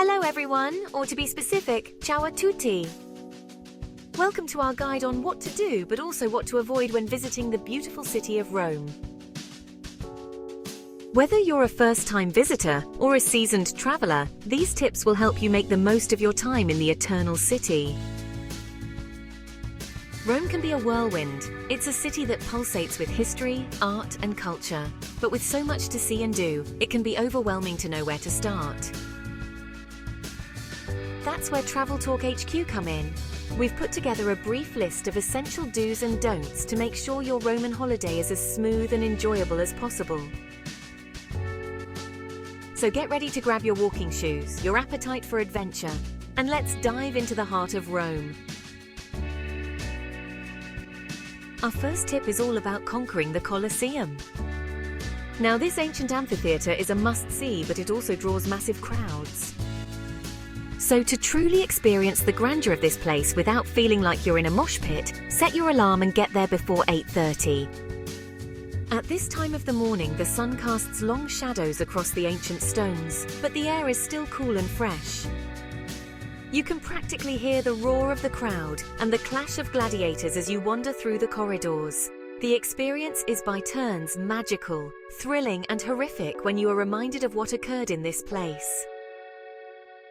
Hello everyone, or to be specific, ciao a tutti. Welcome to our guide on what to do, but also what to avoid when visiting the beautiful city of Rome. Whether you're a first-time visitor or a seasoned traveler, these tips will help you make the most of your time in the eternal city. Rome can be a whirlwind. It's a city that pulsates with history, art, and culture. But with so much to see and do, it can be overwhelming to know where to start. That's where Travel Talk HQ come in. We've put together a brief list of essential do's and don'ts to make sure your Roman holiday is as smooth and enjoyable as possible. So get ready to grab your walking shoes, your appetite for adventure, and let's dive into the heart of Rome. Our first tip is all about conquering the Colosseum. Now, this ancient amphitheatre is a must-see, but it also draws massive crowds. So to truly experience the grandeur of this place without feeling like you're in a mosh pit, set your alarm and get there before 8:30. At this time of the morning, the sun casts long shadows across the ancient stones, but the air is still cool and fresh. You can practically hear the roar of the crowd and the clash of gladiators as you wander through the corridors. The experience is by turns magical, thrilling, and horrific when you are reminded of what occurred in this place.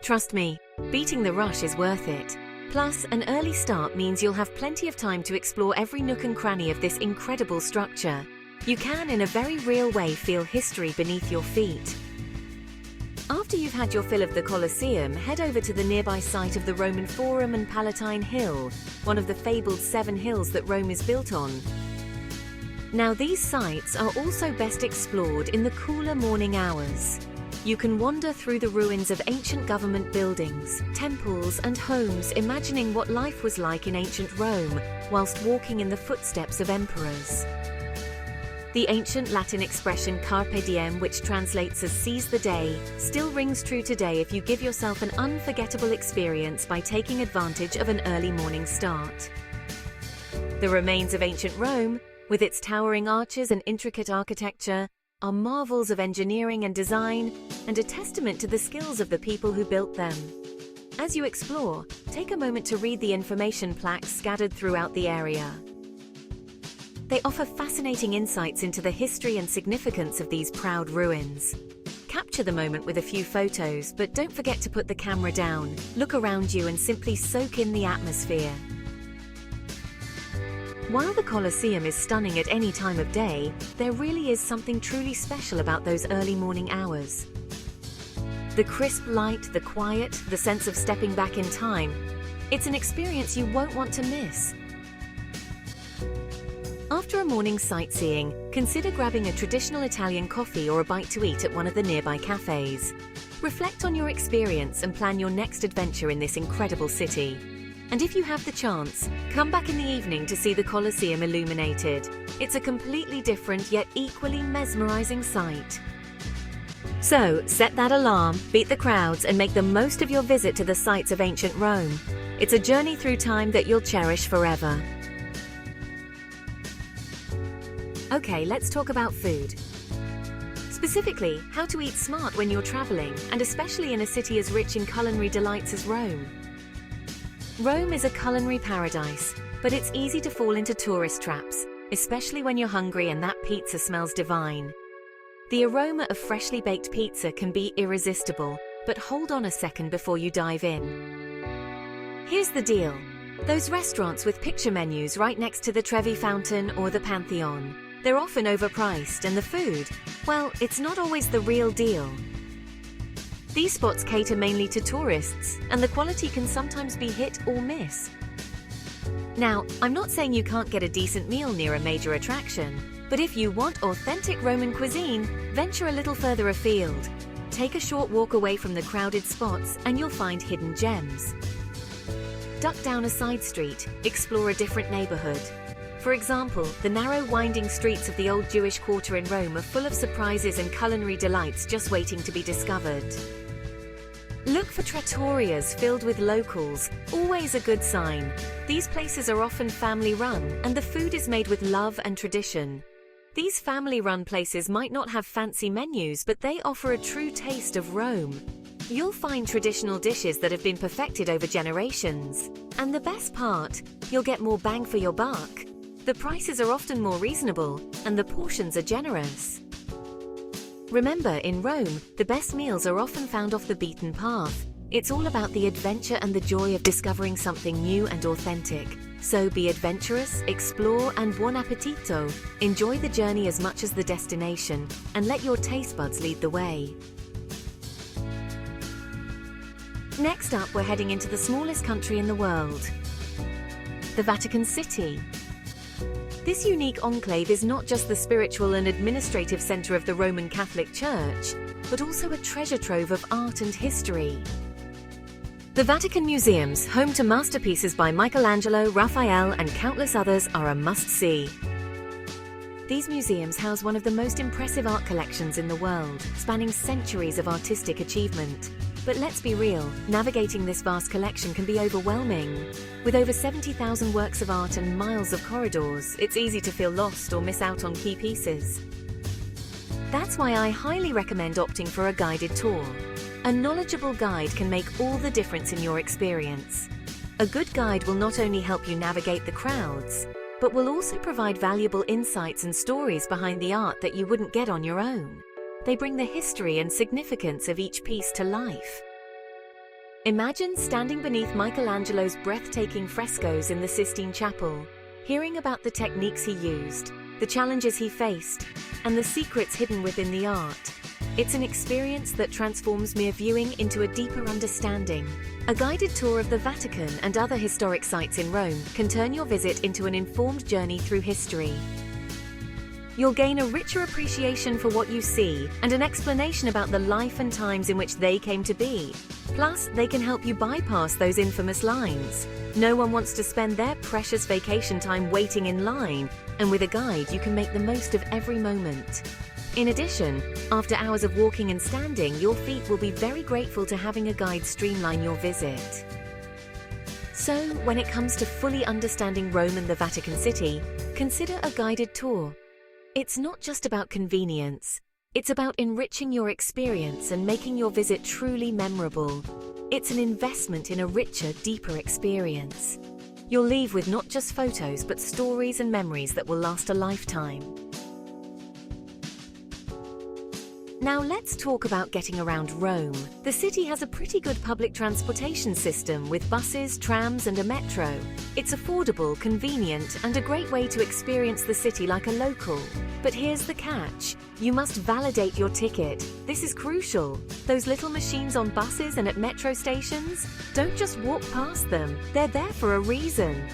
Trust me, beating the rush is worth it. Plus, an early start means you'll have plenty of time to explore every nook and cranny of this incredible structure. You can, in a very real way, feel history beneath your feet. After you've had your fill of the Colosseum, head over to the nearby site of the Roman Forum and Palatine Hill, one of the fabled 7 hills that Rome is built on. Now, these sites are also best explored in the cooler morning hours. You can wander through the ruins of ancient government buildings, temples, and homes, imagining what life was like in ancient Rome, whilst walking in the footsteps of emperors. The ancient Latin expression carpe diem, which translates as seize the day, still rings true today if you give yourself an unforgettable experience by taking advantage of an early morning start. The remains of ancient Rome, with its towering arches and intricate architecture, are marvels of engineering and design, and a testament to the skills of the people who built them. As you explore, take a moment to read the information plaques scattered throughout the area. They offer fascinating insights into the history and significance of these proud ruins. Capture the moment with a few photos, but don't forget to put the camera down, look around you, and simply soak in the atmosphere. While the Colosseum is stunning at any time of day, there really is something truly special about those early morning hours. The crisp light, the quiet, the sense of stepping back in time. It's an experience you won't want to miss. After a morning's sightseeing, consider grabbing a traditional Italian coffee or a bite to eat at one of the nearby cafes. Reflect on your experience and plan your next adventure in this incredible city. And if you have the chance, come back in the evening to see the Colosseum illuminated. It's a completely different yet equally mesmerizing sight. So, set that alarm, beat the crowds, and make the most of your visit to the sites of ancient Rome. It's a journey through time that you'll cherish forever. Okay, let's talk about food. Specifically, how to eat smart when you're traveling, and especially in a city as rich in culinary delights as Rome. Rome is a culinary paradise, but it's easy to fall into tourist traps, especially when you're hungry and that pizza smells divine. The aroma of freshly baked pizza can be irresistible, but hold on a second before you dive in. Here's the deal. Those restaurants with picture menus right next to the Trevi Fountain or the Pantheon, they're often overpriced, and the food, well, it's not always the real deal. These spots cater mainly to tourists, and the quality can sometimes be hit or miss. Now, I'm not saying you can't get a decent meal near a major attraction, but if you want authentic Roman cuisine, venture a little further afield. Take a short walk away from the crowded spots and you'll find hidden gems. Duck down a side street, explore a different neighborhood. For example, the narrow winding streets of the old Jewish quarter in Rome are full of surprises and culinary delights just waiting to be discovered. Look for trattorias filled with locals, always a good sign. These places are often family-run, and the food is made with love and tradition. These family-run places might not have fancy menus, but they offer a true taste of Rome. You'll find traditional dishes that have been perfected over generations. And the best part, you'll get more bang for your buck. The prices are often more reasonable, and the portions are generous. Remember, in Rome, the best meals are often found off the beaten path. It's all about the adventure and the joy of discovering something new and authentic. So be adventurous, explore, and buon appetito. Enjoy the journey as much as the destination, and let your taste buds lead the way. Next up, we're heading into the smallest country in the world, the Vatican City. This unique enclave is not just the spiritual and administrative center of the Roman Catholic Church, but also a treasure trove of art and history. The Vatican Museums, home to masterpieces by Michelangelo, Raphael, and countless others, are a must-see. These museums house one of the most impressive art collections in the world, spanning centuries of artistic achievement. But let's be real, navigating this vast collection can be overwhelming. With over 70,000 works of art and miles of corridors, it's easy to feel lost or miss out on key pieces. That's why I highly recommend opting for a guided tour. A knowledgeable guide can make all the difference in your experience. A good guide will not only help you navigate the crowds, but will also provide valuable insights and stories behind the art that you wouldn't get on your own. They bring the history and significance of each piece to life. Imagine standing beneath Michelangelo's breathtaking frescoes in the Sistine Chapel, hearing about the techniques he used, the challenges he faced, and the secrets hidden within the art. It's an experience that transforms mere viewing into a deeper understanding. A guided tour of the Vatican and other historic sites in Rome can turn your visit into an informed journey through history. You'll gain a richer appreciation for what you see and an explanation about the life and times in which they came to be. Plus, they can help you bypass those infamous lines. No one wants to spend their precious vacation time waiting in line, and with a guide, you can make the most of every moment. In addition, after hours of walking and standing, your feet will be very grateful to having a guide streamline your visit. So, when it comes to fully understanding Rome and the Vatican City, consider a guided tour. It's not just about convenience. It's about enriching your experience and making your visit truly memorable. It's an investment in a richer, deeper experience. You'll leave with not just photos, but stories and memories that will last a lifetime. Now let's talk about getting around Rome. The city has a pretty good public transportation system with buses, trams, and a metro. It's affordable, convenient, and a great way to experience the city like a local. But here's the catch. You must validate your ticket. This is crucial. Those little machines on buses and at metro stations? Don't just walk past them. They're there for a reason.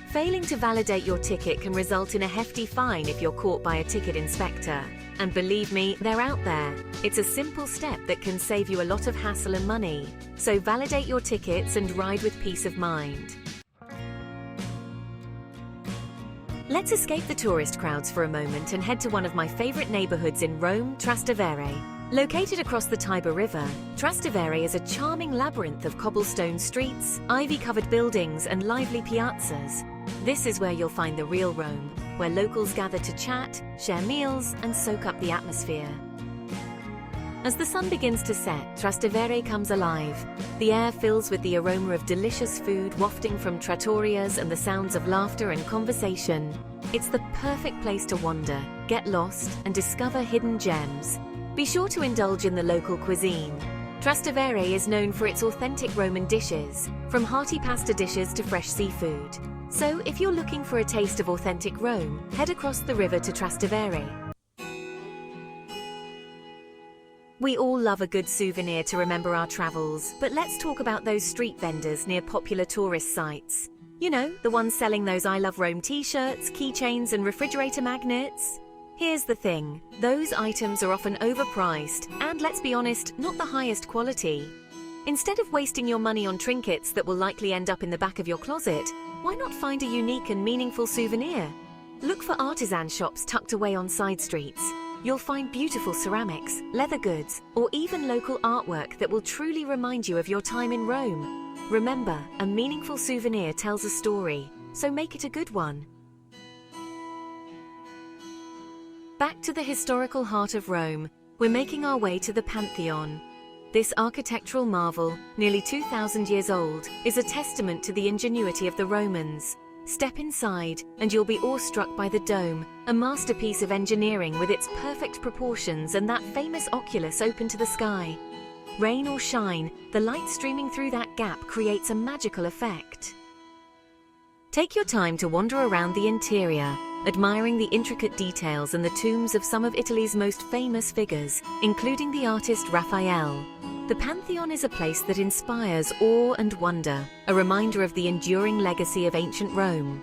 Failing to validate your ticket can result in a hefty fine if you're caught by a ticket inspector. And believe me, they're out there. It's a simple step that can save you a lot of hassle and money. So validate your tickets and ride with peace of mind. Let's escape the tourist crowds for a moment and head to one of my favorite neighborhoods in Rome, Trastevere. Located across the Tiber River, Trastevere is a charming labyrinth of cobblestone streets, ivy-covered buildings, and lively piazzas. This is where you'll find the real Rome, where locals gather to chat, share meals, and soak up the atmosphere. As the sun begins to set, Trastevere comes alive. The air fills with the aroma of delicious food wafting from trattorias and the sounds of laughter and conversation. It's the perfect place to wander, get lost, and discover hidden gems. Be sure to indulge in the local cuisine. Trastevere is known for its authentic Roman dishes, from hearty pasta dishes to fresh seafood. So, if you're looking for a taste of authentic Rome, head across the river to Trastevere. We all love a good souvenir to remember our travels, but let's talk about those street vendors near popular tourist sites. You know, the ones selling those I Love Rome t-shirts, keychains, and refrigerator magnets. Here's the thing, those items are often overpriced, and let's be honest, not the highest quality. Instead of wasting your money on trinkets that will likely end up in the back of your closet, why not find a unique and meaningful souvenir? Look for artisan shops tucked away on side streets. You'll find beautiful ceramics, leather goods, or even local artwork that will truly remind you of your time in Rome. Remember, a meaningful souvenir tells a story, so make it a good one. Back to the historical heart of Rome, we're making our way to the Pantheon. This architectural marvel, nearly 2,000 years old, is a testament to the ingenuity of the Romans. Step inside, and you'll be awestruck by the dome, a masterpiece of engineering with its perfect proportions and that famous oculus open to the sky. Rain or shine, the light streaming through that gap creates a magical effect. Take your time to wander around the interior, admiring the intricate details and the tombs of some of Italy's most famous figures, including the artist Raphael. The Pantheon is a place that inspires awe and wonder, a reminder of the enduring legacy of ancient Rome.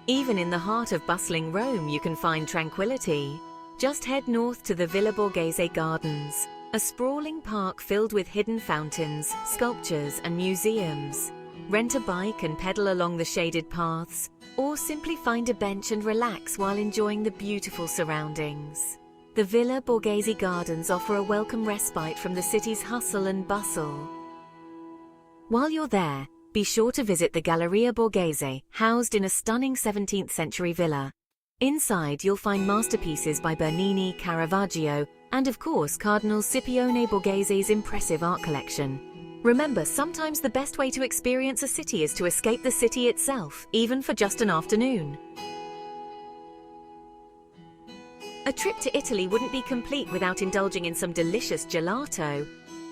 Even in the heart of bustling Rome, you can find tranquility. Just head north to the Villa Borghese Gardens, a sprawling park filled with hidden fountains, sculptures, and museums. Rent a bike and pedal along the shaded paths, or simply find a bench and relax while enjoying the beautiful surroundings. The Villa Borghese Gardens offer a welcome respite from the city's hustle and bustle. While you're there, be sure to visit the Galleria Borghese, housed in a stunning 17th century villa. Inside, you'll find masterpieces by Bernini, Caravaggio, and of course Cardinal Scipione Borghese's impressive art collection. Remember, sometimes the best way to experience a city is to escape the city itself, even for just an afternoon. A trip to Italy wouldn't be complete without indulging in some delicious gelato.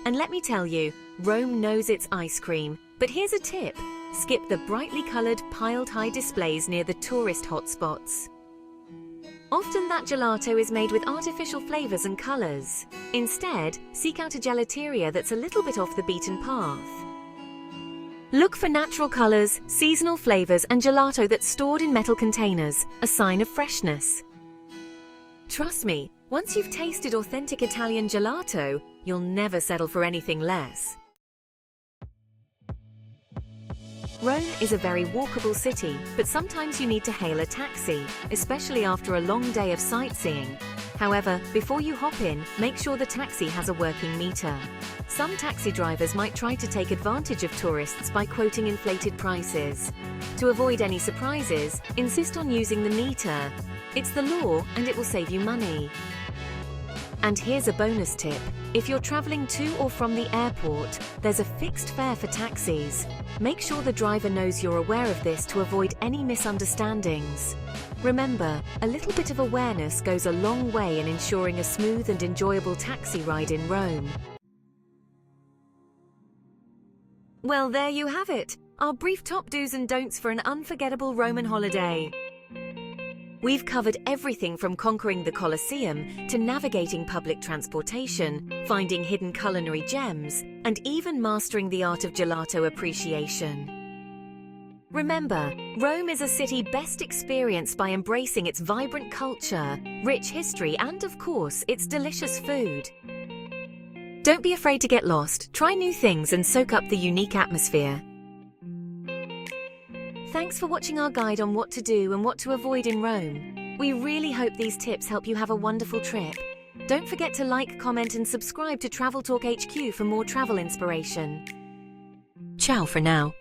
And let me tell you, Rome knows its ice cream. But here's a tip: skip the brightly coloured, piled-high displays near the tourist hotspots. Often that gelato is made with artificial flavours and colours. Instead, seek out a gelateria that's a little bit off the beaten path. Look for natural colours, seasonal flavours and gelato that's stored in metal containers, a sign of freshness. Trust me, once you've tasted authentic Italian gelato, you'll never settle for anything less. Rome is a very walkable city, but sometimes you need to hail a taxi, especially after a long day of sightseeing. However, before you hop in, make sure the taxi has a working meter. Some taxi drivers might try to take advantage of tourists by quoting inflated prices. To avoid any surprises, insist on using the meter. It's the law, and it will save you money. And here's a bonus tip. If you're traveling to or from the airport, there's a fixed fare for taxis. Make sure the driver knows you're aware of this to avoid any misunderstandings. Remember, a little bit of awareness goes a long way in ensuring a smooth and enjoyable taxi ride in Rome. Well, there you have it, our brief top do's and don'ts for an unforgettable Roman holiday. We've covered everything from conquering the Colosseum to navigating public transportation, finding hidden culinary gems, and even mastering the art of gelato appreciation. Remember, Rome is a city best experienced by embracing its vibrant culture, rich history, and of course, its delicious food. Don't be afraid to get lost, try new things and soak up the unique atmosphere. Thanks for watching our guide on what to do and what to avoid in Rome. We really hope these tips help you have a wonderful trip. Don't forget to like, comment and subscribe to Travel Talk HQ for more travel inspiration. Ciao for now.